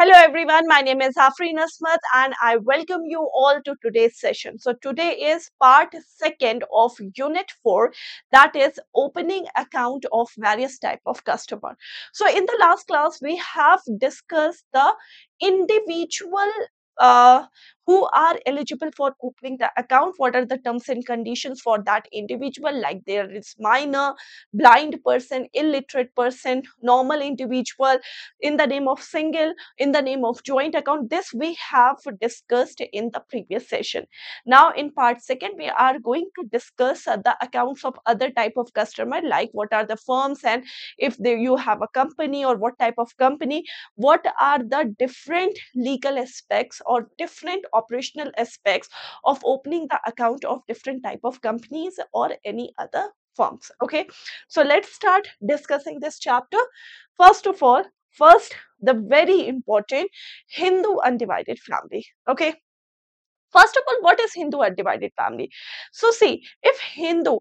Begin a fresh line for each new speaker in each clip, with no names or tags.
Hello everyone, my name is Afreen Asmat and I welcome you all to today's session. So today is part second of unit 4, that is opening account of various type of customer. So in the last class we have discussed the individual uh, who are eligible for opening the account, what are the terms and conditions for that individual, like there is minor, blind person, illiterate person, normal individual, in the name of single, in the name of joint account. This we have discussed in the previous session. Now in part second we are going to discuss the accounts of other type of customer, like what are the firms, and if you have a company or what type of company, what are the different legal aspects or different operational aspects of opening the account of different type of companies or any other firms. Okay, so let's start discussing this chapter. First of all, first, the very important Hindu undivided family. Okay. First of all, what is Hindu undivided family? So see, if Hindu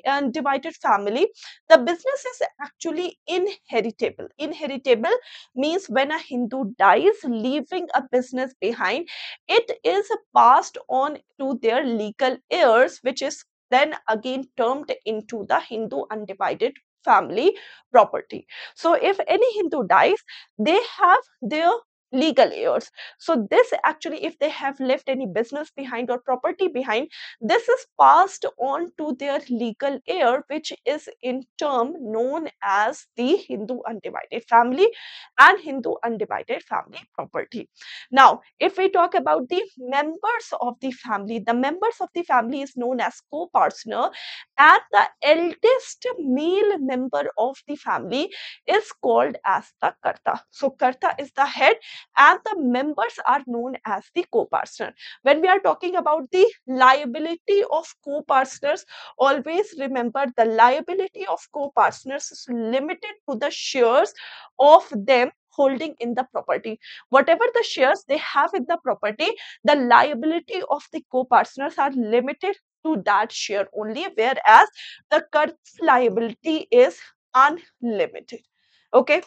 undivided family, the business is actually inheritable. Inheritable means when a Hindu dies, leaving a business behind, it is passed on to their legal heirs, which is then again termed into the Hindu undivided family property. So if any Hindu dies, they have their legal heirs. So this actually, if they have left any business behind or property behind, this is passed on to their legal heir, which is in term known as the Hindu undivided family and Hindu undivided family property. Now if we talk about the members of the family, the members of the family is known as co-partner, and the eldest male member of the family is called as the karta. So karta is the head and the members are known as the co-partner. When we are talking about the liability of co-partners, always remember the liability of co-partners is limited to the shares of them holding in the property. Whatever the shares they have in the property, the liability of the co-partners are limited to that share only, whereas the Kurt's liability is unlimited. Okay.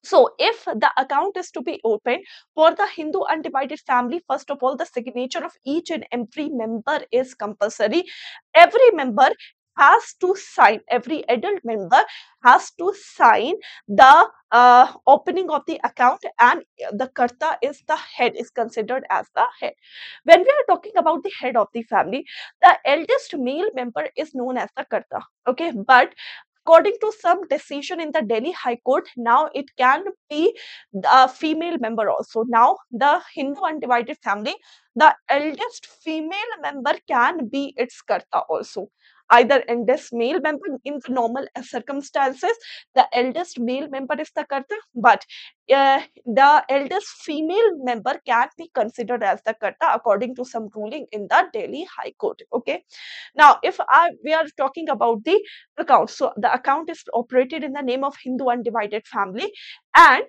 So, if the account is to be opened for the Hindu undivided family, first of all, the signature of each and every member is compulsory. Every member has to sign, every adult member has to sign the opening of the account, and the karta is the head, is considered as the head. When we are talking about the head of the family, the eldest male member is known as the karta. Okay, but according to some decision in the Delhi High Court, now it can be a female member also. Now, the Hindu undivided family, the eldest female member can be its karta also. Either eldest male member in the normal circumstances, the eldest male member is the karta, but the eldest female member can be considered as the karta according to some ruling in the Delhi High Court. Okay. Now, if we are talking about the account, so the account is operated in the name of Hindu undivided family, and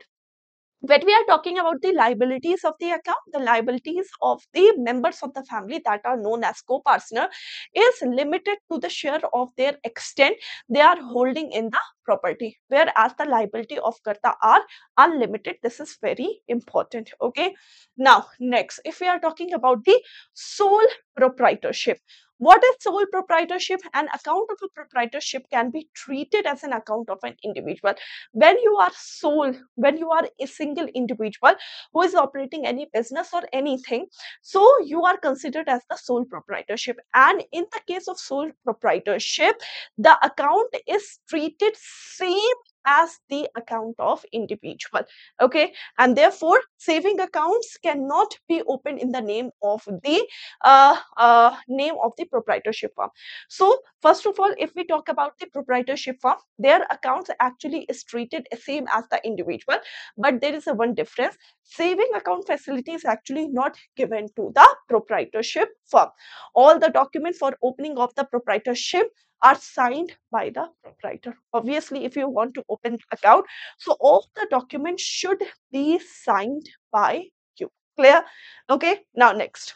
when we are talking about the liabilities of the account, the liabilities of the members of the family that are known as co-partner is limited to the share of their extent they are holding in the property, whereas the liability of karta are unlimited. This is very important. Okay. Now, next, if we are talking about the sole proprietorship, what is sole proprietorship? An account of a proprietorship can be treated as an account of an individual. When you are sole, when you are a single individual who is operating any business or anything, so you are considered as the sole proprietorship. And in the case of sole proprietorship, the account is treated same as the account of individual. Okay, and therefore saving accounts cannot be opened in the name of the name of the proprietorship firm. So first of all, if we talk about the proprietorship firm, their accounts actually is treated same as the individual, but there is a one difference. Saving account facility is actually not given to the proprietorship firm. All the documents for opening of the proprietorship are signed by the proprietor. Obviously, if you want to open account, so all the documents should be signed by you. Clear? Okay. Now next,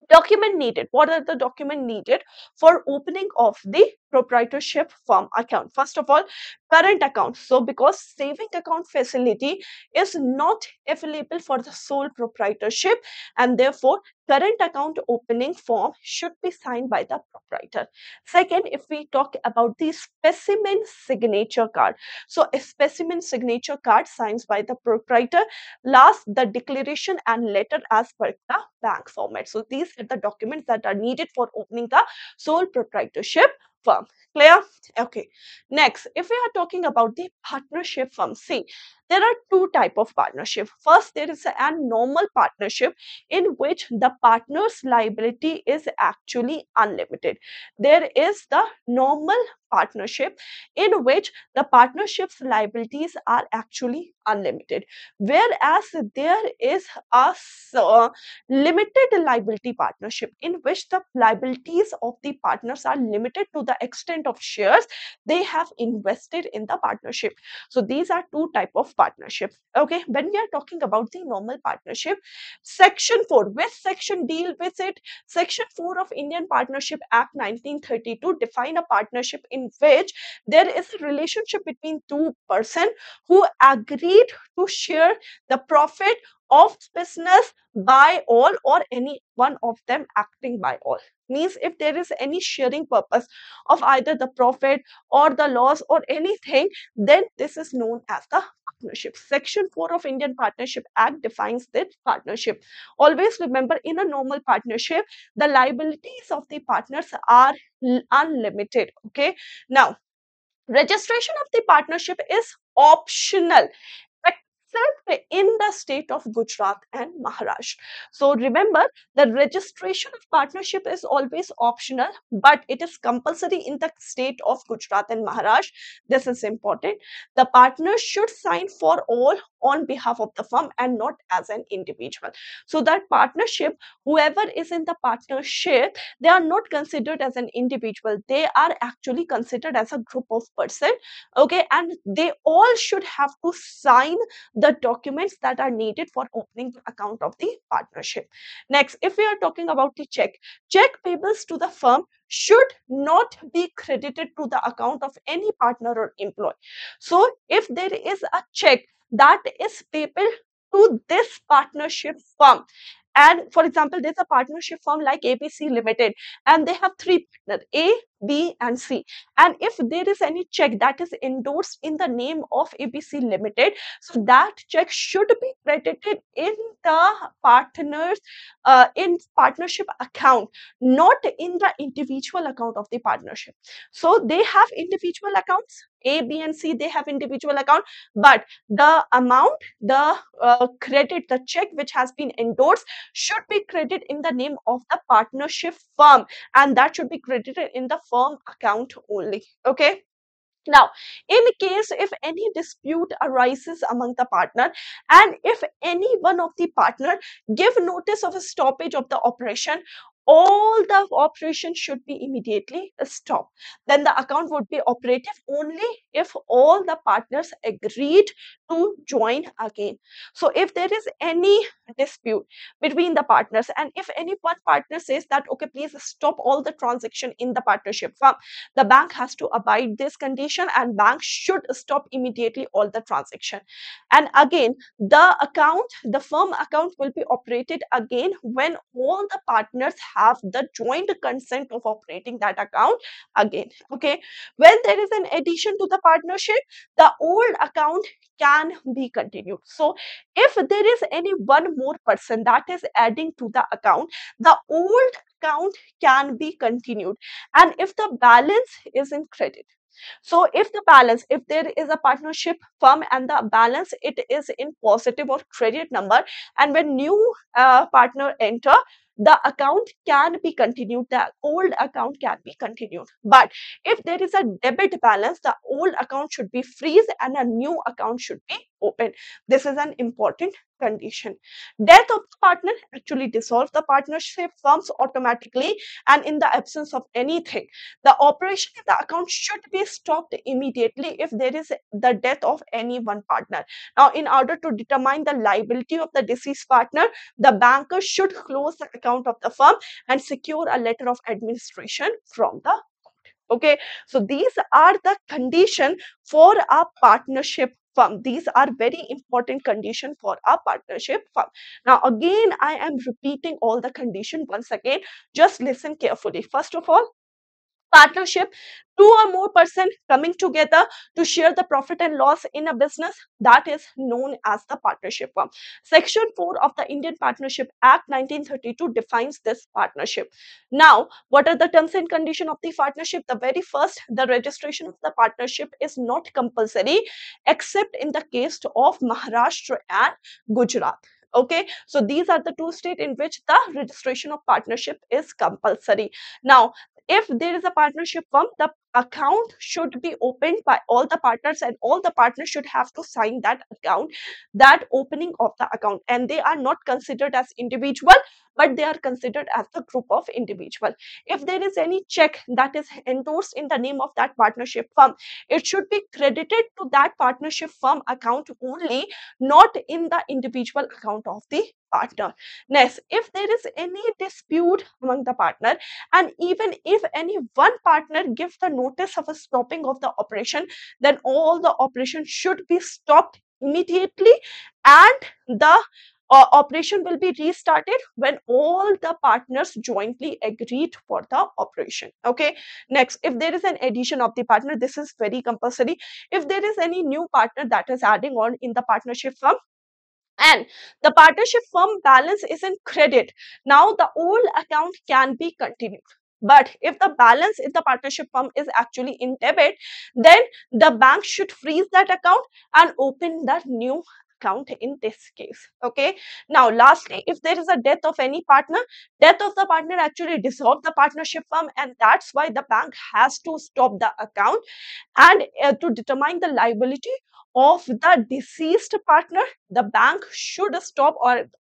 document needed. What are the document needed for opening of the proprietorship firm account. First of all, current account. So because saving account facility is not available for the sole proprietorship, and therefore current account opening form should be signed by the proprietor. Second, if we talk about the specimen signature card, so a specimen signature card signed by the proprietor. Last, the declaration and letter as per the bank format. So these are the documents that are needed for opening the sole proprietorship firm. Clear? Okay. Next, if we are talking about the partnership firm, see, there are two type of partnership. First, there is a normal partnership in which the partner's liability is actually unlimited. There is the normal partnership in which the partnership's liabilities are actually unlimited, whereas there is a limited liability partnership in which the liabilities of the partners are limited to the extent of shares they have invested in the partnership. So these are two type of partnership. Okay, when we are talking about the normal partnership, section 4, which section deal with it? Section 4 of Indian Partnership Act 1932 define a partnership in which there is a relationship between two persons who agreed to share the profit of business by all, or any one of them acting by all. Means if there is any sharing purpose of either the profit or the loss or anything, then this is known as the partnership. Section 4 of Indian Partnership Act defines this partnership. Always remember, in a normal partnership, the liabilities of the partners are unlimited. Okay. Now, registration of the partnership is optional except in the state of Gujarat and Maharashtra. So remember, the registration of partnership is always optional, but it is compulsory in the state of Gujarat and Maharashtra. This is important. The partners should sign for all on behalf of the firm and not as an individual. So that partnership, whoever is in the partnership, they are not considered as an individual. They are actually considered as a group of person. Okay, and they all should have to sign the documents that are needed for opening the account of the partnership. Next, if we are talking about the check payables to the firm should not be credited to the account of any partner or employee. So if there is a check that is payable to this partnership firm, and for example, there's a partnership firm like ABC Limited, and they have three partners, A, B, and C. And if there is any check that is endorsed in the name of ABC Limited, so that check should be credited in the partners in partnership account, not in the individual account of the partnership. So they have individual accounts, A, B, and C. They have individual account, but the amount, the credit, the check which has been endorsed should be credited in the name of the partnership firm, and that should be credited in the firm account only. Okay. Now, in case if any dispute arises among the partner, and if any one of the partner give notice of a stoppage of the operation, all the operation should be immediately stopped. Then the account would be operative only if all the partners agreed to join again. So if there is any dispute between the partners, and if any one partner says that, okay, please stop all the transaction in the partnership firm, the bank has to abide this condition, and bank should stop immediately all the transaction. And again, the firm account will be operated again when all the partners have the joint consent of operating that account again. Okay, when there is an addition to the partnership, the old account can be continued. So if there is any one more person that is adding to the account, the old account can be continued, and if the balance is in credit. So if the balance, if there is a partnership firm and the balance it is in positive or credit number, and when new partner enter, the account can be continued, the old account can be continued. But if there is a debit balance, the old account should be freeze and a new account should be open. This is an important condition. Death of the partner actually dissolves the partnership firms automatically, and in the absence of anything, the operation of the account should be stopped immediately if there is the death of any one partner. Now, in order to determine the liability of the deceased partner, the banker should close the account of the firm and secure a letter of administration from the court. Okay, so these are the condition for a partnership firm. These are very important condition for a partnership firm. Now again, I am repeating all the condition once again. Just listen carefully. First of all, partnership, two or more person coming together to share the profit and loss in a business, that is known as the partnership firm. Section 4 of the Indian Partnership Act 1932 defines this partnership. Now what are the terms and conditions of the partnership? The very first, the registration of the partnership is not compulsory except in the case of Maharashtra and Gujarat. Okay, so these are the two states in which the registration of partnership is compulsory. Now if there is a partnership firm, the account should be opened by all the partners, and all the partners should have to sign that account, that opening of the account, and they are not considered as individual, but they are considered as the group of individual. If there is any check that is endorsed in the name of that partnership firm, it should be credited to that partnership firm account only, not in the individual account of the partner. Next, if there is any dispute among the partner, and even if any one partner gives the notice of a stopping of the operation, then all the operation should be stopped immediately, and the operation will be restarted when all the partners jointly agreed for the operation. Okay, next, if there is an addition of the partner, this is very compulsory. If there is any new partner that is adding on in the partnership firm, and the partnership firm balance is in credit, now the old account can be continued. But if the balance in the partnership firm is actually in debit, then the bank should freeze that account and open that new account in this case. Okay, now lastly, if there is a death of any partner, death of the partner actually dissolve the partnership firm, and that's why the bank has to stop the account. And to determine the liability of the deceased partner, the bank should stop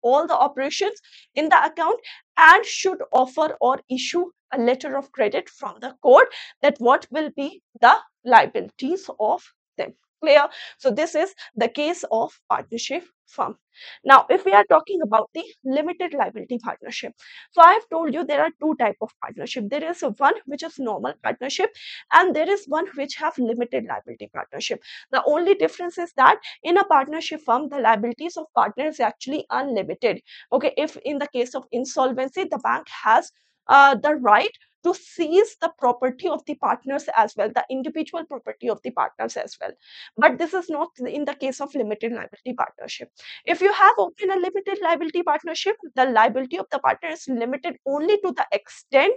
all the operations in the account and should offer or issue a letter of credit from the court that what will be the liabilities of them. Clear? So this is the case of partnership firm. Now if we are talking about the limited liability partnership, so I have told you there are two type of partnership. There is one which is normal partnership, and there is one which have limited liability partnership. The only difference is that in a partnership firm, the liabilities of partner is actually unlimited. Okay, if in the case of insolvency, the bank has the right to seize the property of the partners as well, the individual property of the partners as well. But this is not in the case of limited liability partnership. If you have opened a limited liability partnership, the liability of the partner is limited only to the extent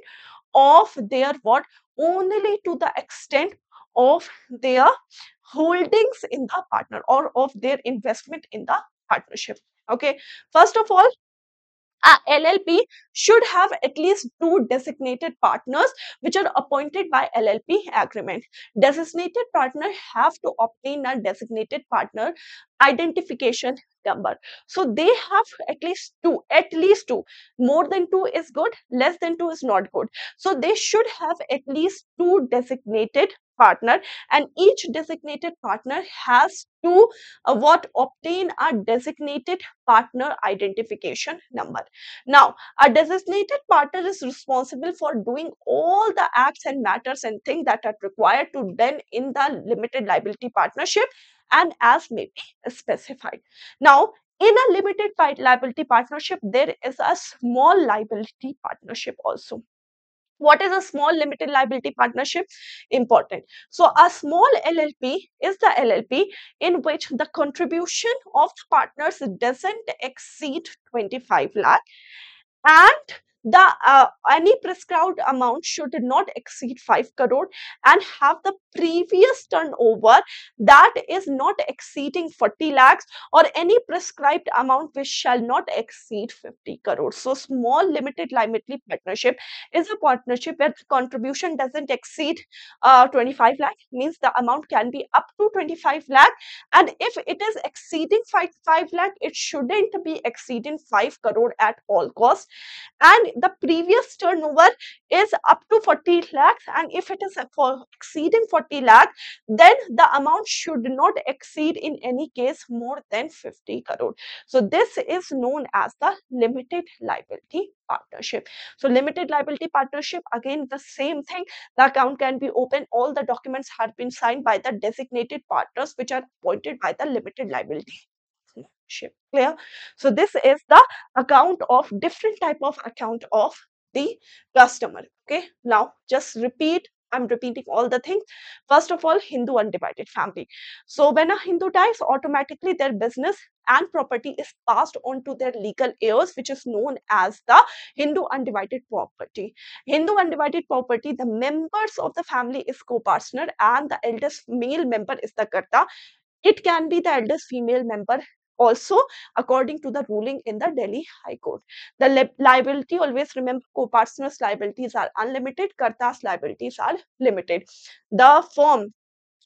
of their what? Only to the extent of their holdings in the partner or of their investment in the partnership. Okay, first of all, a LLP should have at least two designated partners which are appointed by LLP agreement. Designated partner have to obtain a designated partner identification number. So they have at least two. More than two is good, less than two is not good. So they should have at least two designated partner, and each designated partner has to obtain a designated partner identification number. Now, a designated partner is responsible for doing all the acts and matters and things that are required to done in the limited liability partnership, and as may be specified. Now, in a limited liability partnership, there is a small liability partnership also. What is a small limited liability partnership? Important. So a small LLP is the LLP in which the contribution of the partners doesn't exceed 25 lakh, and the any prescribed amount should not exceed 5 crore and have the previous turnover that is not exceeding 40 lakhs, or any prescribed amount which shall not exceed 50 crore. So small limited liability partnership is a partnership where the contribution doesn't exceed 25 lakh, means the amount can be up to 25 lakh, and if it is exceeding 5 lakh, it shouldn't be exceeding 5 crore at all costs. And the previous turnover is up to 40 lakhs, and if it is for exceeding 40 lakh, then the amount should not exceed in any case more than 50 crore. So this is known as the limited liability partnership. So limited liability partnership, again the same thing. The account can be opened, all the documents have been signed by the designated partners which are appointed by the limited liability partnership. Clear? So this is the account of different type of account of the customer. Okay, now just repeat, I'm repeating all the things. First of all, Hindu undivided family. So when a Hindu dies, automatically their business and property is passed on to their legal heirs, which is known as the Hindu undivided property. Hindu undivided property, the members of the family is co-partner and the eldest male member is the karta. It can be the eldest female member also, according to the ruling in the Delhi High Court. The liability, always remember, co-partners liabilities are unlimited, kartas liabilities are limited. The form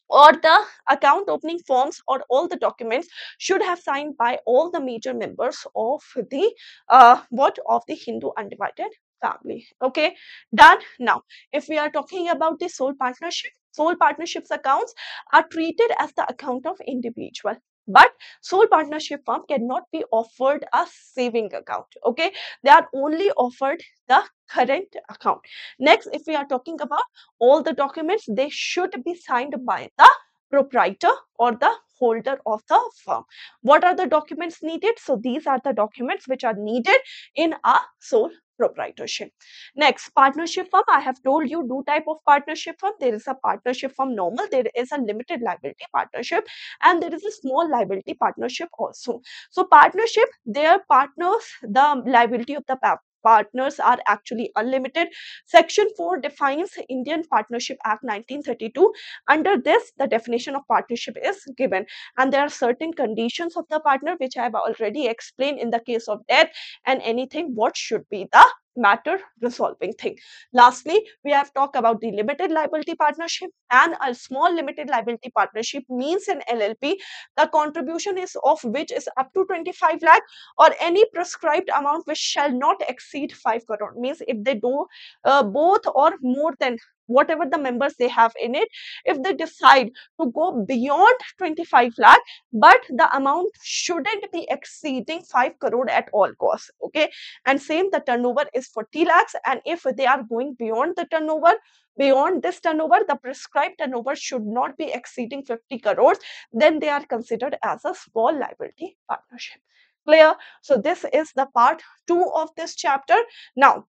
or the account opening forms or all the documents should have signed by all the major members of the of the Hindu undivided family. Okay, done. Now if we are talking about the sole partnership, sole partnerships accounts are treated as the account of individual, but sole partnership firm cannot be offered a saving account. Okay, they are only offered the current account. Next, if we are talking about all the documents, they should be signed by the proprietor or the holder of the firm. What are the documents needed? So these are the documents which are needed in a sole proprietorship. Next, partnership firm. I have told you two type of partnership firm. There is a partnership firm normal, there is a limited liability partnership, and there is a small liability partnership also. So partnership, their partners, the liability of the partners are actually unlimited. Section 4 defines Indian Partnership Act 1932. Under this, the definition of partnership is given, and there are certain conditions of the partner which I have already explained in the case of death and anything what should be the matter resolving thing. Lastly, we have talked about the limited liability partnership, and a small limited liability partnership means an LLP, the contribution is of which is up to 25 lakh or any prescribed amount which shall not exceed 5 crore. Means if they do both or more than whatever the members they have in it, if they decide to go beyond 25 lakh, but the amount shouldn't be exceeding 5 crore at all costs. Okay, and same, the turnover is 40 lakhs, and if they are going beyond the turnover, beyond this turnover, the prescribed turnover should not be exceeding 50 crores, then they are considered as a small liability partnership. Clear? So this is the part 2 of this chapter. Now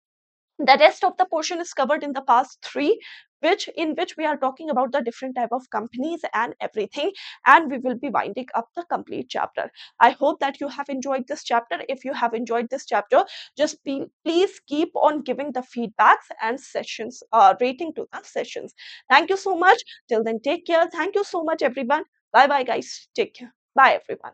the rest of the portion is covered in the past 3, in which we are talking about the different type of companies and everything, and we will be winding up the complete chapter. I hope that you have enjoyed this chapter. If you have enjoyed this chapter, just please keep on giving the feedbacks and sessions rating to the sessions. Thank you so much. Till then, take care. Thank you so much, everyone. Bye bye, guys. Take care. Bye, everyone.